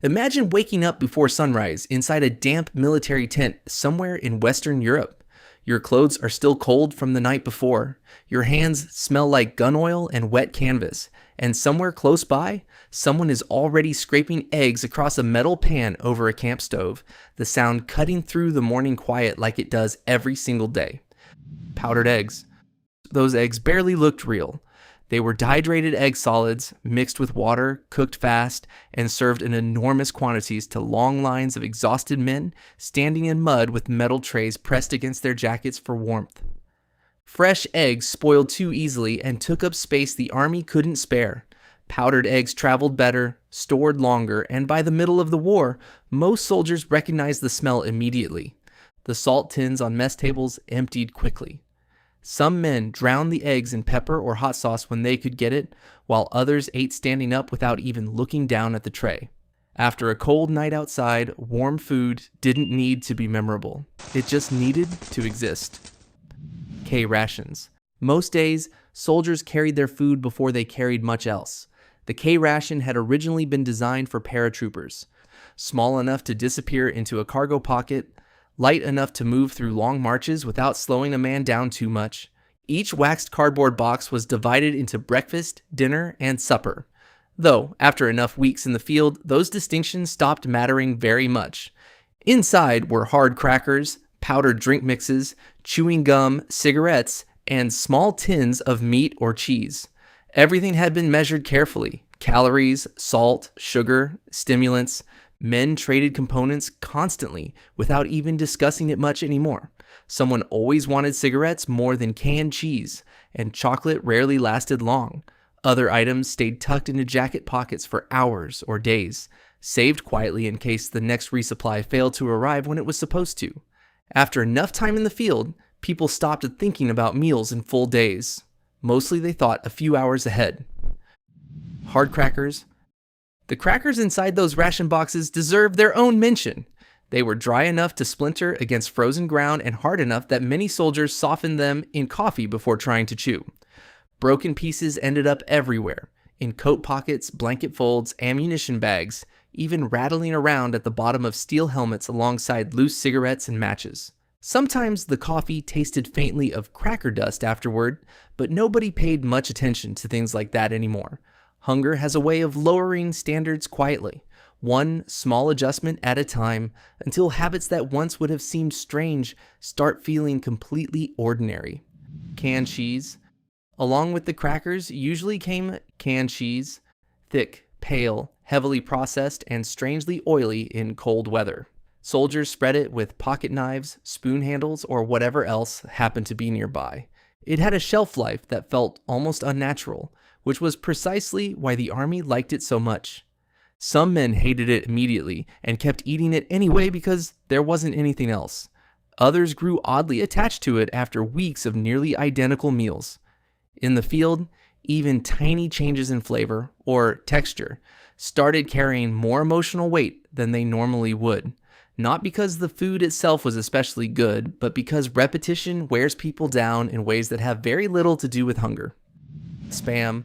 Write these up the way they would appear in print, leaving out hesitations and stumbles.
Imagine waking up before sunrise inside a damp military tent somewhere in Western Europe. Your clothes are still cold from the night before. Your hands smell like gun oil and wet canvas. And somewhere close by, someone is already scraping eggs across a metal pan over a camp stove, the sound cutting through the morning quiet like it does every single day. Powdered eggs. Those eggs barely looked real. They were dehydrated egg solids, mixed with water, cooked fast, and served in enormous quantities to long lines of exhausted men standing in mud with metal trays pressed against their jackets for warmth. Fresh eggs spoiled too easily and took up space the army couldn't spare. Powdered eggs traveled better, stored longer, and by the middle of the war, most soldiers recognized the smell immediately. The salt tins on mess tables emptied quickly. Some men drowned the eggs in pepper or hot sauce when they could get it, while others ate standing up without even looking down at the tray. After a cold night outside, warm food didn't need to be memorable. It just needed to exist. K-Rations. Most days, soldiers carried their food before they carried much else. The K-Ration had originally been designed for paratroopers. Small enough to disappear into a cargo pocket, light enough to move through long marches without slowing a man down too much. Each waxed cardboard box was divided into breakfast, dinner, and supper. Though, after enough weeks in the field, those distinctions stopped mattering very much. Inside were hard crackers, powdered drink mixes, chewing gum, cigarettes, and small tins of meat or cheese. Everything had been measured carefully. Calories, salt, sugar, stimulants. Men traded components constantly without even discussing it much anymore. Someone always wanted cigarettes more than canned cheese, and chocolate rarely lasted long. Other items stayed tucked into jacket pockets for hours or days, saved quietly in case the next resupply failed to arrive when it was supposed to. After enough time in the field, people stopped thinking about meals in full days. Mostly they thought a few hours ahead. Hard crackers. The crackers inside those ration boxes deserved their own mention. They were dry enough to splinter against frozen ground and hard enough that many soldiers softened them in coffee before trying to chew. Broken pieces ended up everywhere, in coat pockets, blanket folds, ammunition bags, even rattling around at the bottom of steel helmets alongside loose cigarettes and matches. Sometimes the coffee tasted faintly of cracker dust afterward, but nobody paid much attention to things like that anymore. Hunger has a way of lowering standards quietly, one small adjustment at a time, until habits that once would have seemed strange start feeling completely ordinary. Canned cheese. Along with the crackers usually came canned cheese, thick, pale, heavily processed, and strangely oily in cold weather. Soldiers spread it with pocket knives, spoon handles, or whatever else happened to be nearby. It had a shelf life that felt almost unnatural, which was precisely why the army liked it so much. Some men hated it immediately and kept eating it anyway because there wasn't anything else. Others grew oddly attached to it after weeks of nearly identical meals. In the field, even tiny changes in flavor or texture started carrying more emotional weight than they normally would. Not because the food itself was especially good, but because repetition wears people down in ways that have very little to do with hunger. Spam.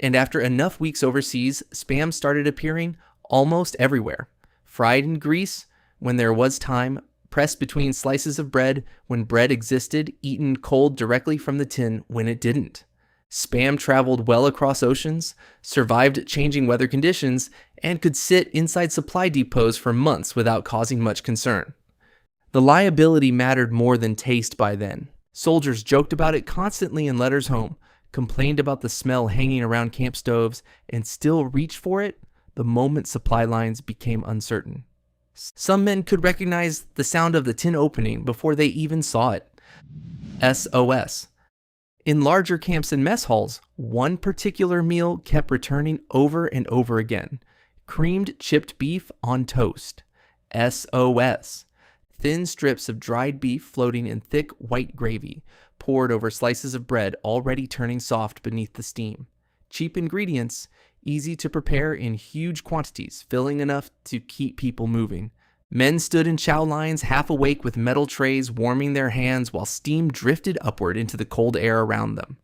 And after enough weeks overseas, spam started appearing almost everywhere. Fried in grease when there was time, pressed between slices of bread when bread existed, eaten cold directly from the tin when it didn't. Spam traveled well across oceans, survived changing weather conditions, and could sit inside supply depots for months without causing much concern. The liability mattered more than taste by then. Soldiers joked about it constantly in letters home, complained about the smell hanging around camp stoves, and still reached for it the moment supply lines became uncertain. Some men could recognize the sound of the tin opening before they even saw it. SOS. In larger camps and mess halls, one particular meal kept returning over and over again. Creamed chipped beef on toast. SOS. Thin strips of dried beef floating in thick white gravy, poured over slices of bread already turning soft beneath the steam. Cheap ingredients, easy to prepare in huge quantities, filling enough to keep people moving. Men stood in chow lines, half awake with metal trays warming their hands while steam drifted upward into the cold air around them.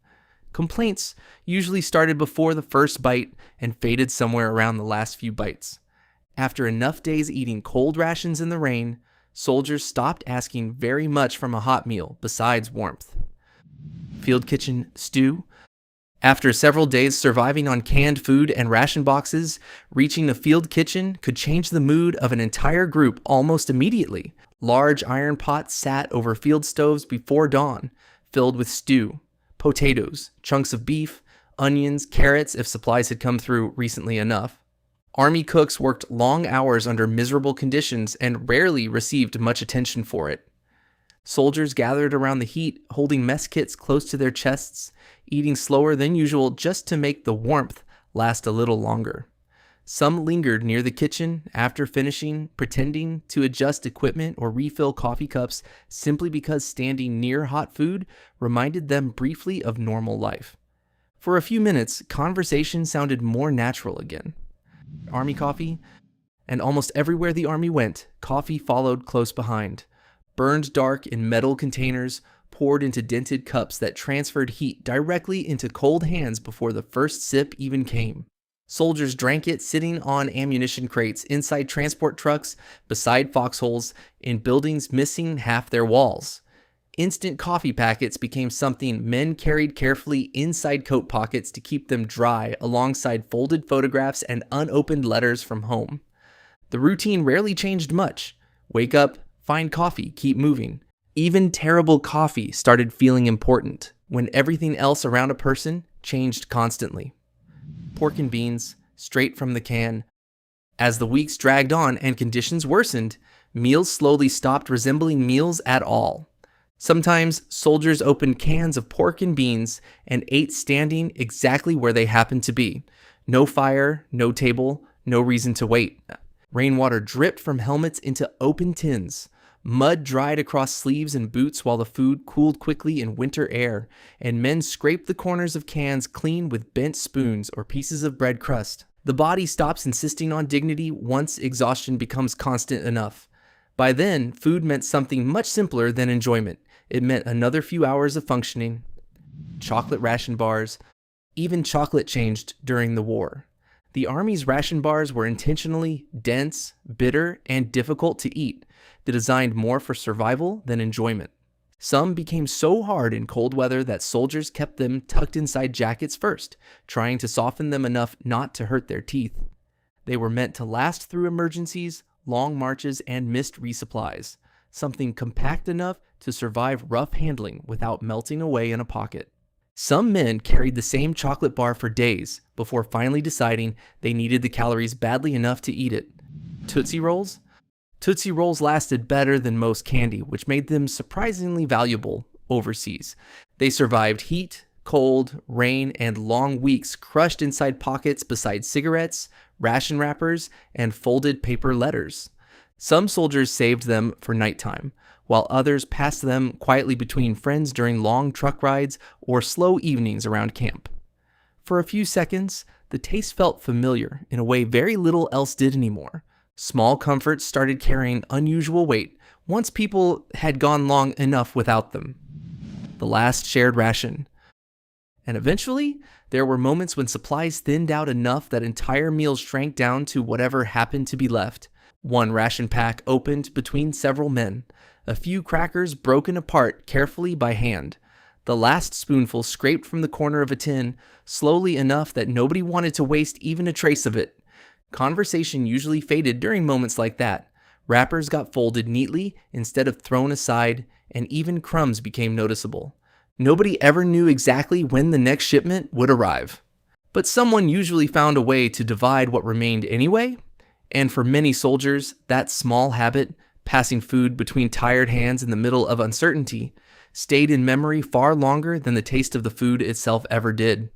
Complaints usually started before the first bite and faded somewhere around the last few bites. After enough days eating cold rations in the rain, soldiers stopped asking very much from a hot meal besides warmth. Field kitchen stew. After several days surviving on canned food and ration boxes, reaching a field kitchen could change the mood of an entire group almost immediately. Large iron pots sat over field stoves before dawn, filled with stew, potatoes, chunks of beef, onions, carrots if supplies had come through recently enough. Army cooks worked long hours under miserable conditions and rarely received much attention for it. Soldiers gathered around the heat, holding mess kits close to their chests, eating slower than usual just to make the warmth last a little longer. Some lingered near the kitchen after finishing, pretending to adjust equipment or refill coffee cups simply because standing near hot food reminded them briefly of normal life. For a few minutes, conversation sounded more natural again. Army coffee, and almost everywhere the army went, coffee followed close behind. Burned dark in metal containers, poured into dented cups that transferred heat directly into cold hands before the first sip even came. Soldiers drank it sitting on ammunition crates, inside transport trucks, beside foxholes, in buildings missing half their walls. Instant coffee packets became something men carried carefully inside coat pockets to keep them dry, alongside folded photographs and unopened letters from home. The routine rarely changed much. Wake up, find coffee, keep moving. Even terrible coffee started feeling important when everything else around a person changed constantly. Pork and beans, straight from the can. As the weeks dragged on and conditions worsened, meals slowly stopped resembling meals at all. Sometimes soldiers opened cans of pork and beans and ate standing exactly where they happened to be. No fire, no table, no reason to wait. Rainwater dripped from helmets into open tins. Mud dried across sleeves and boots while the food cooled quickly in winter air, and men scraped the corners of cans clean with bent spoons or pieces of bread crust. The body stops insisting on dignity once exhaustion becomes constant enough. By then, food meant something much simpler than enjoyment. It meant another few hours of functioning. Chocolate ration bars. Even chocolate changed during the war. The Army's ration bars were intentionally dense, bitter, and difficult to eat. Designed more for survival than enjoyment. Some became so hard in cold weather that soldiers kept them tucked inside jackets first, trying to soften them enough not to hurt their teeth. They were meant to last through emergencies, long marches, and missed resupplies, something compact enough to survive rough handling without melting away in a pocket. Some men carried the same chocolate bar for days before finally deciding they needed the calories badly enough to eat it. Tootsie Rolls? Tootsie Rolls lasted better than most candy, which made them surprisingly valuable overseas. They survived heat, cold, rain, and long weeks crushed inside pockets beside cigarettes, ration wrappers, and folded paper letters. Some soldiers saved them for nighttime, while others passed them quietly between friends during long truck rides or slow evenings around camp. For a few seconds, the taste felt familiar in a way very little else did anymore. Small comforts started carrying unusual weight once people had gone long enough without them. The last shared ration. And eventually, there were moments when supplies thinned out enough that entire meals shrank down to whatever happened to be left. One ration pack opened between several men. A few crackers broken apart carefully by hand. The last spoonful scraped from the corner of a tin, slowly enough that nobody wanted to waste even a trace of it. Conversation usually faded during moments like that. Wrappers got folded neatly instead of thrown aside, and even crumbs became noticeable. Nobody ever knew exactly when the next shipment would arrive. But someone usually found a way to divide what remained anyway, and for many soldiers, that small habit, passing food between tired hands in the middle of uncertainty, stayed in memory far longer than the taste of the food itself ever did.